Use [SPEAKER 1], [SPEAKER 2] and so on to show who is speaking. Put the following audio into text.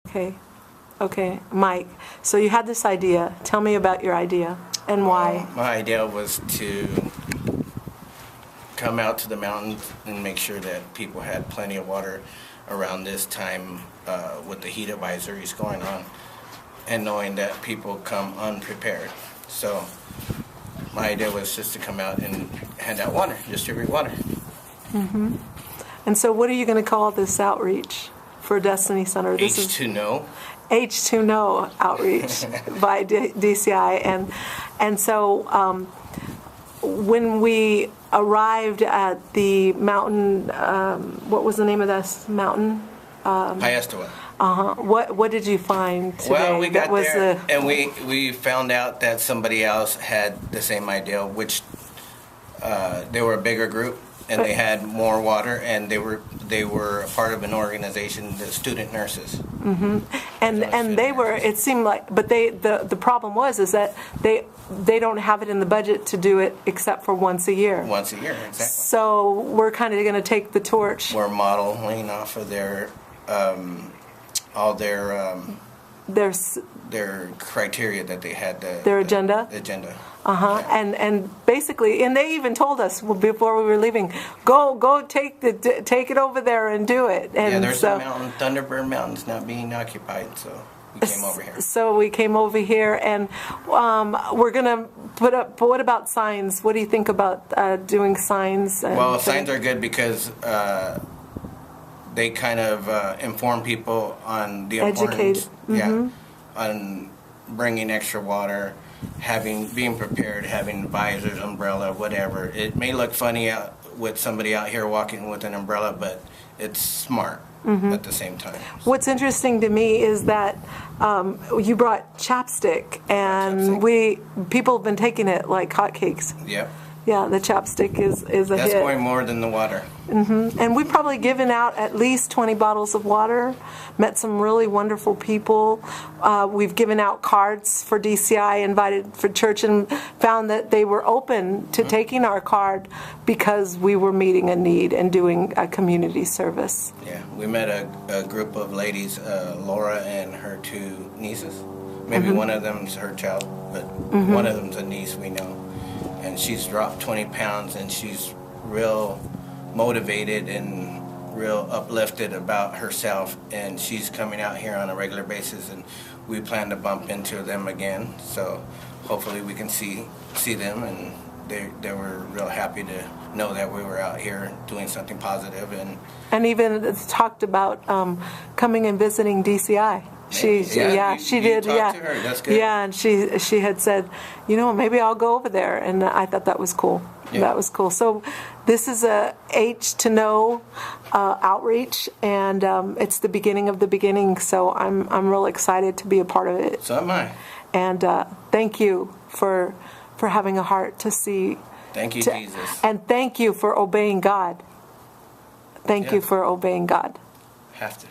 [SPEAKER 1] Okay. Okay, Mike. So you had this idea. Tell me about your idea and why.
[SPEAKER 2] My idea was to come out to the mountains and make sure that people had plenty of water around this time with the heat advisories going on, and knowing that people come unprepared. So my idea was just to come out and hand out water, distribute water.
[SPEAKER 1] Mm-hmm. And so what are you going to call this outreach for Destiny Center? This
[SPEAKER 2] H2know.
[SPEAKER 1] H2know outreach by DCI. And so when we arrived at the mountain, what was the name of this mountain?
[SPEAKER 2] H2know.
[SPEAKER 1] What did you find today?
[SPEAKER 2] Well, we got there, and we found out that somebody else had the same idea, which they were a bigger group, and they had more water, and they were a part of an organization, the student nurses.
[SPEAKER 1] Mm-hmm. And they were. It seemed like, but the problem is that they don't have it in the budget to do it except for once a year.
[SPEAKER 2] Once a year, exactly.
[SPEAKER 1] So we're kind of going to take the torch.
[SPEAKER 2] We're modeling off of their all their criteria that they had.
[SPEAKER 1] Their agenda.
[SPEAKER 2] Agenda.
[SPEAKER 1] Yeah. And basically, and they even told us before we were leaving, go take it over there and do it. And
[SPEAKER 2] yeah, there's a mountain, Thunderbird Mountain's not being occupied, so we came over here.
[SPEAKER 1] So we came over here, and we're gonna put up. But what about signs? What do you think about doing signs?
[SPEAKER 2] Well, signs are good because they kind of inform people on the importance.
[SPEAKER 1] Mm-hmm.
[SPEAKER 2] Yeah, on bringing extra water. Being prepared, having visors, umbrella, whatever. It may look funny with somebody out here walking with an umbrella, but it's smart at the same time.
[SPEAKER 1] What's interesting to me is that you brought chapstick, and people have been taking it like hotcakes.
[SPEAKER 2] Yep.
[SPEAKER 1] Yeah, the chapstick is a hit.
[SPEAKER 2] That's going more than the water.
[SPEAKER 1] Mm-hmm. And we've probably given out at least 20 bottles of water, met some really wonderful people. We've given out cards for DCI, invited for church, and found that they were open to taking our card because we were meeting a need and doing a community service.
[SPEAKER 2] Yeah, we met a group of ladies, Laura and her two nieces. Maybe one of them's her child, but one of them's a niece we know. And she's dropped 20 pounds, and she's real motivated and real uplifted about herself, and she's coming out here on a regular basis, and we plan to bump into them again, so hopefully we can see them, and they were real happy to know that we were out here doing something positive. And
[SPEAKER 1] even talked about coming and visiting DCI. She did.
[SPEAKER 2] To her. That's good.
[SPEAKER 1] Yeah, and she had said, maybe I'll go over there, and I thought that was cool. Yeah. That was cool. So this is a H2know outreach, and it's the beginning of the beginning. So I'm real excited to be a part of it.
[SPEAKER 2] So am I.
[SPEAKER 1] And thank you for having a heart to see.
[SPEAKER 2] Thank you, Jesus.
[SPEAKER 1] And thank you for obeying God. Thank you for obeying God.
[SPEAKER 2] Have to.